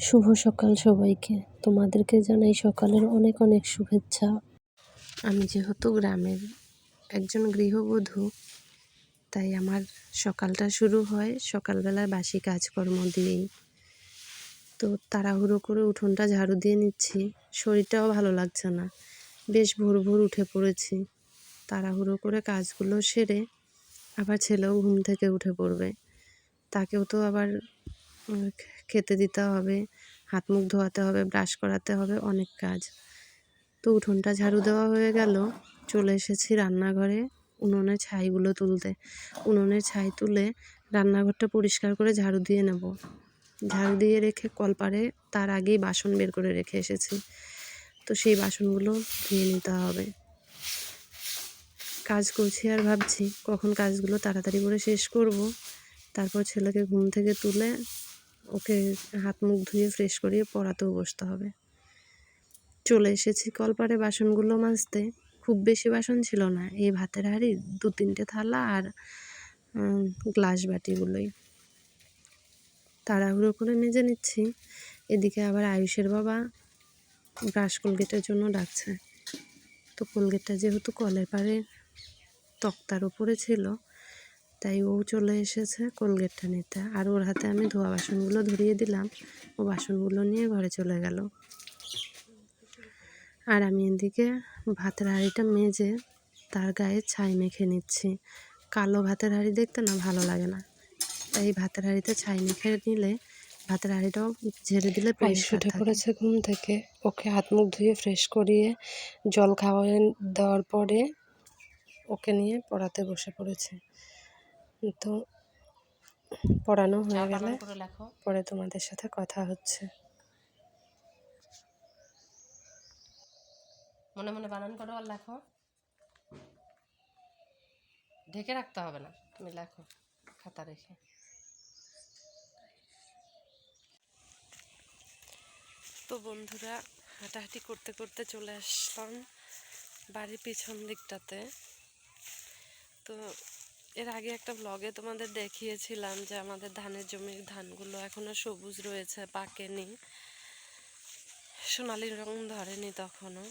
শুভ সকাল সবাইকে। তোমাদেরকে জানাই সকালের অনেক অনেক শুভেচ্ছা। আমি যেহেতু গ্রামের একজন গৃহবধূ, তাই আমার সকালটা শুরু হয় সকালবেলায় বাসি কাজকর্ম দিয়েই। তো তাড়াহুড়ো করে উঠোনটা ঝাড়ু দিয়ে নিচ্ছি, শরীরটাও ভালো লাগছে না, বেশ ভোর ভোর উঠে পড়েছি। তাড়াহুড়ো করে কাজগুলো সেরে আবার ছেলেও ঘুম থেকে উঠে পড়বে, তাকেও তো আবার খেতে দিতে হবে, হাত মুখ ধোয়াতে হবে, ব্রাশ করাতে হবে, অনেক কাজ। তো উঠোনটা ঝাড়ু দেওয়া হয়ে গেল, চলে এসেছি রান্নাঘরে উনুনের ছাইগুলো তুলতে। উনুনের ছাই তুলে রান্নাঘরটা পরিষ্কার করে ঝাড়ু দিয়ে নেব। ঝাড়ু দিয়ে রেখে কলপারে তার আগেই বাসন বের করে রেখে এসেছি, তো সেই বাসনগুলো ধুয়ে নিতে হবে। কাজ করছি আর ভাবছি কখন কাজগুলো তাড়াতাড়ি করে শেষ করব, তারপর ছেলেকে ঘুম থেকে তুলে ওকে হাত মুখ ধুয়ে ফ্রেশ করিয়ে পড়াতেও বসতে হবে। চলে এসেছি কলপারে বাসনগুলো মাজতে। খুব বেশি বাসন ছিল না, এই ভাতের হাঁড়ি, 2-3টে থালা আর গ্লাস বাটিগুলোই তাড়াহুড়ো করে মেজে নিচ্ছি। এদিকে আবার আয়ুষের বাবা ব্রাশ কোলগেটের জন্য ডাকছে। তো কোলগেটটা যেহেতু কলের পাড়ে তক্তার উপরে ছিল, তাই ও চলে এসেছে কোলগেটটা নিতে, আর ওর হাতে আমি ধোয়া বাসনগুলো ধরিয়ে দিলাম। ও বাসনগুলো নিয়ে ঘরে চলে গেল, আর আমি এদিকে ভাতের হাঁড়িটা মেজে তার গায়ে ছাই মেখে নিচ্ছি। কালো ভাতের হাঁড়ি দেখতে না ভালো লাগে না, তাই ভাতের হাঁড়িতে ছাই মেখে নিলে ভাতের হাঁড়িটাও ঝেড়ে দিলে পরিষ্কার থাকে। পড়েছে ঘুম থেকে, ওকে হাত মুখ ধুয়ে ফ্রেশ করিয়ে জল খাওয়াই দেওয়ার পরে ওকে নিয়ে পড়াতে বসে পড়েছে। তো পড়ানো হয়ে গেলে পরে তোমাদের সাথে কথা হচ্ছে। মনে মনে বানান করো আর লেখো, ঢেকে রাখতে হবে না, তুমি লেখো খাতা রেখে। তো বন্ধুরা, হাঁটাহাঁটি করতে করতে চলে আসলাম বাড়ির পিছন দিকটাতে। তো এর আগে একটা ব্লগে তোমাদের দেখিয়েছিলাম যে আমাদের ধানের জমির ধানগুলো এখনো সবুজ রয়েছে, পাকেনি, সোনালি রং ধরেনি তখনও।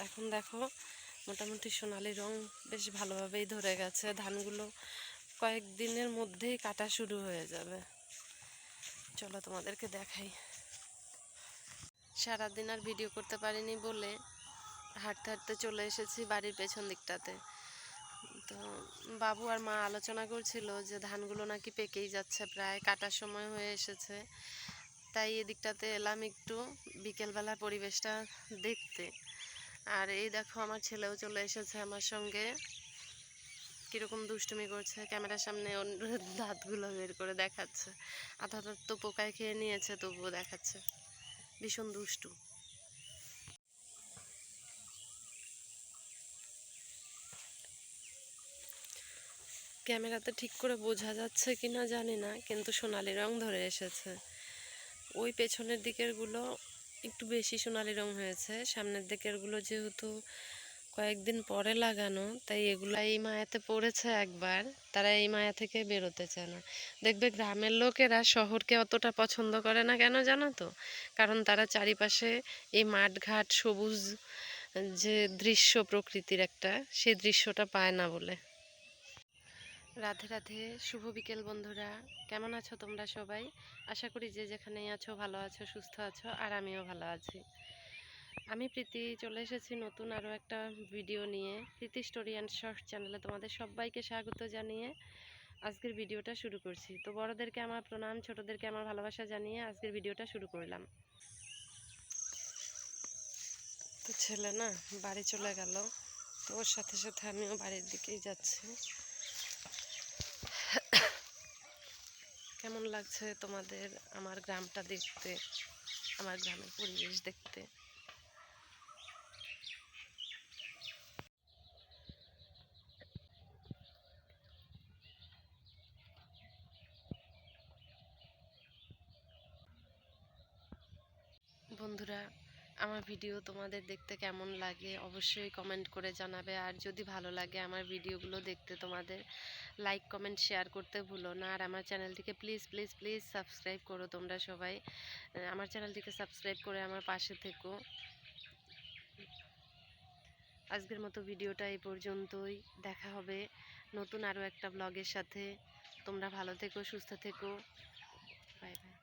এখন দেখো মোটামুটি সোনালি রং বেশ ভালোভাবেই ধরে গেছে, ধানগুলো কয়েকদিনের মধ্যেই কাটা শুরু হয়ে যাবে। চলো তোমাদেরকে দেখাই। সারাদিন আর ভিডিও করতে পারিনি বলে হাঁটতে হাঁটতে চলে এসেছি বাড়ির পেছন দিকটাতে। তো বাবু আর মা আলোচনা করছিল যে ধানগুলো নাকি পেকেই যাচ্ছে, প্রায় কাটার সময় হয়ে এসেছে, তাই এদিকটাতে এলাম একটু বিকেলবেলা পরিবেশটা দেখতে। আর এই দেখো আমার ছেলেও চলে এসেছে আমার সঙ্গে, কীরকম দুষ্টুমি করছে, ক্যামেরার সামনে দাঁতগুলো বের করে দেখাচ্ছে। আধা দাঁত তো পোকায় খেয়ে নিয়েছে, তবুও দেখাচ্ছে, ভীষণ দুষ্টু। ক্যামেরাতে ঠিক করে বোঝা যাচ্ছে কি না জানি না, কিন্তু সোনালি রং ধরে এসেছে। ওই পেছনের দিকেরগুলো একটু বেশি সোনালি রং হয়েছে, সামনের দিকেরগুলো যেহেতু কয়েকদিন পরে লাগানো, তাই এগুলো এই মায়াতে পড়েছে একবার, তারা এই মায়া থেকে বেরোতে চায় না। দেখবে গ্রামের লোকেরা শহরকে অতটা পছন্দ করে না, কেন জানো তো? কারণ তারা চারিপাশে এই মাঠঘাট সবুজ যে দৃশ্য, প্রকৃতির একটা, সেই দৃশ্যটা পায় না বলে। রাধে রাধে, শুভ বিকেল বন্ধুরা, কেমন আছো তোমরা সবাই? আশা করি যে যেখানেই আছো ভালো আছো, সুস্থ আছো, আর আমিও ভালো আছি। আমি প্রীতি চলে এসেছি নতুন আরও একটা ভিডিও নিয়ে। প্রীতি স্টোরি অ্যান্ড শর্ট চ্যানেলে তোমাদের সবাইকে স্বাগত জানিয়ে আজকের ভিডিওটা শুরু করছি। তো বড়োদেরকে আমার প্রণাম, ছোটোদেরকে আমার ভালোবাসা জানিয়ে আজকের ভিডিওটা শুরু করলাম। তো ছেলে না বাড়ি চলে গেল, তো ওর সাথে সাথে আমিও বাড়ির দিকেই যাচ্ছি। কেমন লাগছে তোমাদের আমার গ্রামটা দেখতে, আমার গ্রামের পরিবেশ দেখতে? বন্ধুরা, আমার ভিডিও তোমাদের দেখতে কেমন লাগে অবশ্যই কমেন্ট করে জানাবে। আর যদি ভালো লাগে আমার ভিডিওগুলো দেখতে তোমাদের লাইক কমেন্ট শেয়ার করতে ভুলো না। আর আমার চ্যানেলটিকে প্লিজ প্লিজ প্লিজ সাবস্ক্রাইব করো তোমরা সবাই। আমার চ্যানেলটিকে সাবস্ক্রাইব করে আমার পাশে থেকো। আজকের মতো ভিডিওটা এই পর্যন্তই। দেখা হবে নতুন আরও একটা ব্লগের সাথে। তোমরা ভালো থেকো, সুস্থ থেকো। Bye bye.